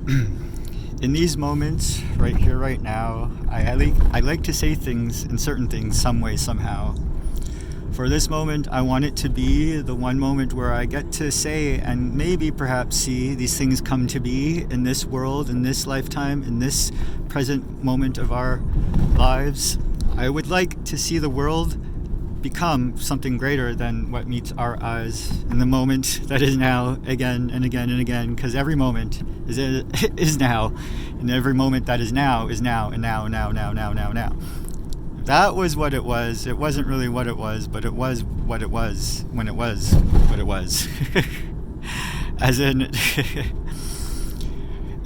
In these moments, right here, right now, I like to say things and certain things some way, somehow. For this moment, I want it to be the one moment where I get to say and maybe perhaps see these things come to be in this world, in this lifetime, in this present moment of our lives. I would like to see the world become something greater than what meets our eyes in the moment that is now, again and again and again, because every moment is now, and every moment that is now and now and now. That was what it was. It wasn't really what it was, but it was what it was when it was what it was. As in,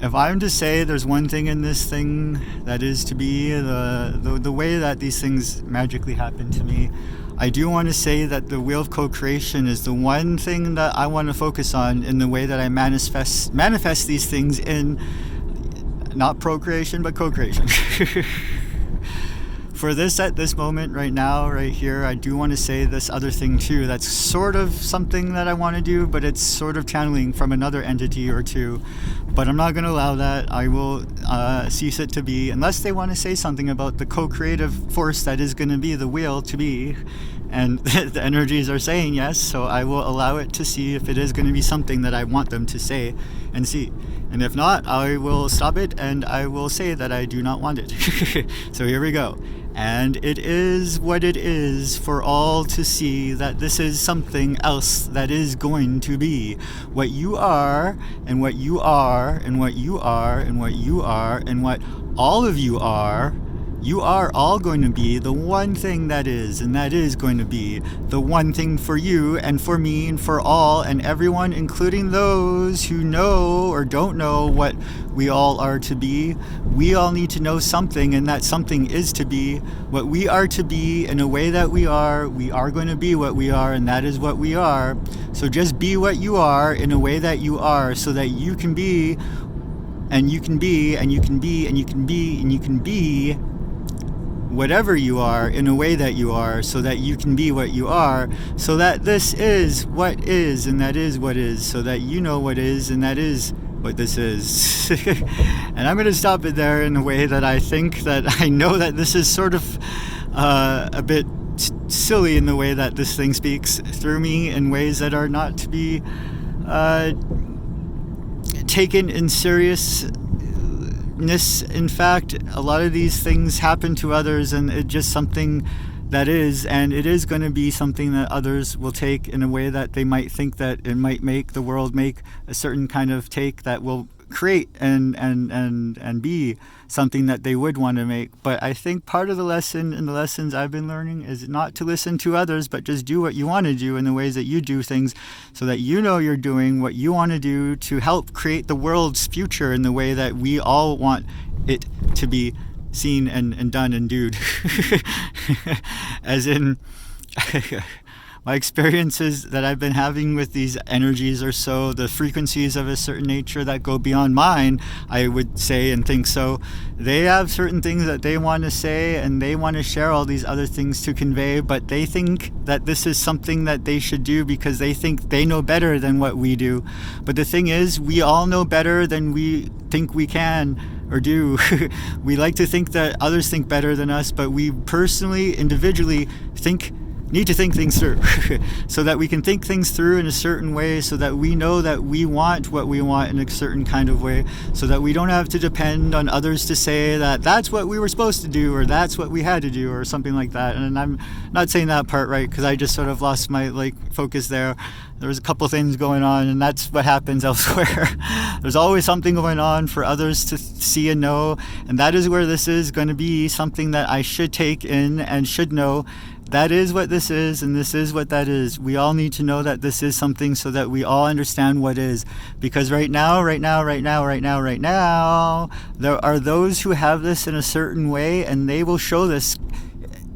if I'm to say there's one thing in this thing that is to be the way that these things magically happen to me, I do want to say that the wheel of co-creation is the one thing that I want to focus on in the way that I manifest these things in, not procreation, but co-creation. For this, at this moment, right now, right here, I do want to say this other thing too. That's sort of something that I want to do, but it's sort of channeling from another entity or two. But I'm not going to allow that. I will cease it to be, unless they want to say something about the co-creative force that is going to be the wheel to be. And the energies are saying yes, so I will allow it to see if it is going to be something that I want them to say and see. And if not, I will stop it and I will say that I do not want it. So here we go. And it is what it is for all to see, that this is something else that is going to be. What you are, and what you are, and what you are, and what you are, and what all of you are all going to be the one thing that is, and that is going to be the one thing for you and for me and for all and everyone, including those who know or don't know what we all are to be. We all need to know something, and that something is to be what we are to be in a way that we are. We are going to be what we are, and that is what we are. So just be what you are in a way that you are, so that you can be, and you can be, and you can be, and you can be, and you can be whatever you are in a way that you are, so that you can be what you are, so that this is what is, and that is what is, so that you know what is, and that is what this is. And I'm going to stop it there in a way that I think that I know that this is sort of a bit silly in the way that this thing speaks through me in ways that are not to be taken in seriousness. In fact, a lot of these things happen to others, and it's just something that is, and it is going to be something that others will take in a way that they might think that it might make the world make a certain kind of take that will create and be something that they would want to make. But I think part of the lesson and the lessons I've been learning is not to listen to others, but just do what you want to do in the ways that you do things, so that you know you're doing what you want to do to help create the world's future in the way that we all want it to be seen and done and doed. As in, my experiences that I've been having with these energies or so, the frequencies of a certain nature that go beyond mine, I would say and think so. They have certain things that they want to say, and they want to share all these other things to convey, but they think that this is something that they should do because they think they know better than what we do. But the thing is, we all know better than we think we can or do. We like to think that others think better than us, but we personally, individually need to think things through so that we can think things through in a certain way, so that we know that we want what we want in a certain kind of way, so that we don't have to depend on others to say that that's what we were supposed to do or that's what we had to do or something like that. And I'm not saying that part right, because I just sort of lost my focus there. There was a couple things going on, and that's what happens elsewhere. There's always something going on for others to see and know, and that is where this is going to be something that I should take in and should know. That is what this is, and this is what that is. We all need to know that this is something, so that we all understand what is. Because right now, there are those who have this in a certain way, and they will show this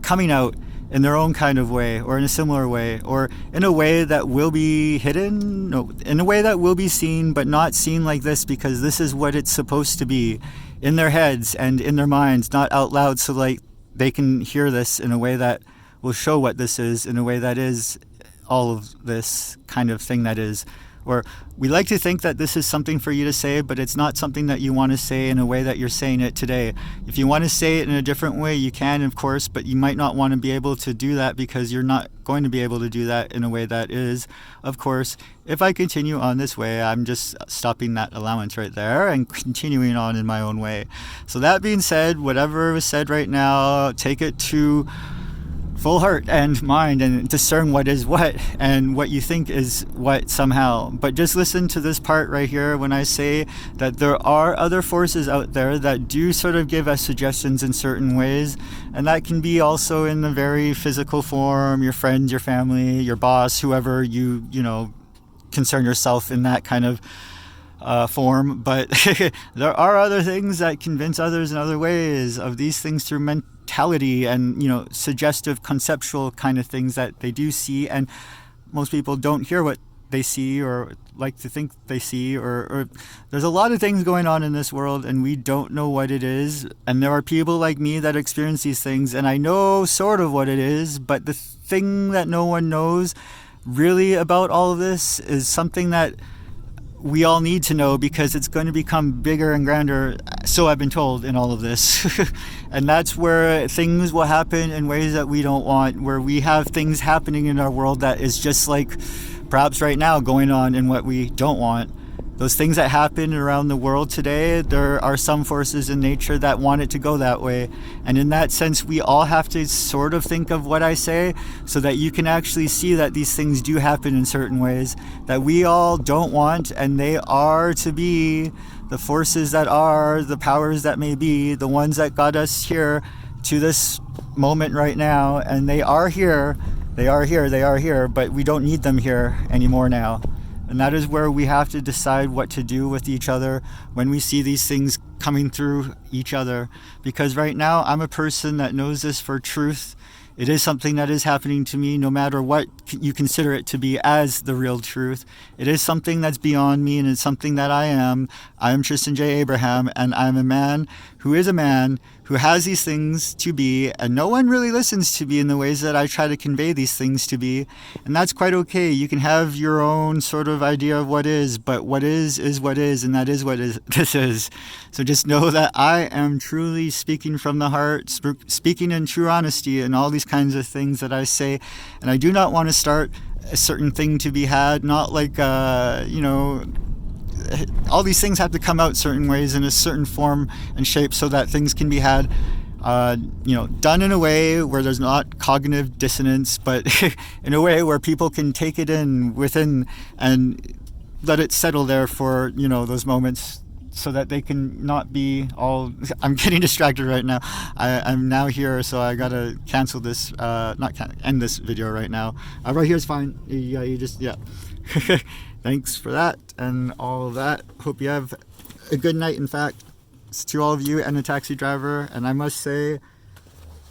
coming out in their own kind of way, or in a similar way, or in a way that will be hidden, no, in a way that will be seen, but not seen like this, because this is what it's supposed to be in their heads and in their minds, not out loud, so they can hear this in a way that will show what this is in a way that is all of this kind of thing that is. Or we like to think that this is something for you to say, but it's not something that you want to say in a way that you're saying it today. If you want to say it in a different way, you can, of course, but you might not want to be able to do that because you're not going to be able to do that in a way that is, of course, if I continue on this way. I'm just stopping that allowance right there and continuing on in my own way. So that being said, whatever was said right now, take it to full heart and mind and discern what is what and what you think is what somehow. But just listen to this part right here when I say that there are other forces out there that do sort of give us suggestions in certain ways, and that can be also in the very physical form, your friends, your family, your boss, whoever you concern yourself in that kind of form. But there are other things that convince others in other ways of these things through mentality and suggestive conceptual kind of things that they do see, and most people don't hear what they see or like to think they see, or there's a lot of things going on in this world and we don't know what it is. And there are people like me that experience these things, and I know sort of what it is, but the thing that no one knows really about all of this is something that we all need to know, because it's going to become bigger and grander, so I've been told, in all of this. And that's where things will happen in ways that we don't want, where we have things happening in our world that is just like perhaps right now going on in what we don't want. Those things that happen around the world today, there are some forces in nature that want it to go that way. And in that sense, we all have to sort of think of what I say so that you can actually see that these things do happen in certain ways that we all don't want, and they are to be the forces that are, the powers that may be, the ones that got us here to this moment right now. And they are here, but we don't need them here anymore now. And that is where we have to decide what to do with each other when we see these things coming through each other. Because right now, I'm a person that knows this for truth. It is something that is happening to me, no matter what you consider it to be as the real truth. It is something that's beyond me, and it's something that I am. I am Tristan J. Abraham, and I'm a man who is a man who has these things to be, and no one really listens to me in the ways that I try to convey these things to be. And that's quite okay. You can have your own sort of idea of what is, but what is what is, and that is what this is. So just know that I am truly speaking from the heart, speaking in true honesty, and all these kinds of things that I say. And I do not want to start a certain thing to be had, not like, all these things have to come out certain ways in a certain form and shape so that things can be had, done in a way where there's not cognitive dissonance, but in a way where people can take it in within and let it settle there for, those moments, so that they can not be all... I'm getting distracted right now. I'm now here, so I gotta cancel this, end this video right now. Right here is fine. Yeah. Thanks for that and all of that. Hope you have a good night, in fact. It's to all of you and the taxi driver. And I must say,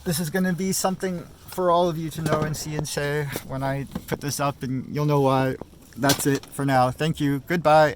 this is going to be something for all of you to know and see and say when I put this up, and you'll know why. That's it for now. Thank you. Goodbye.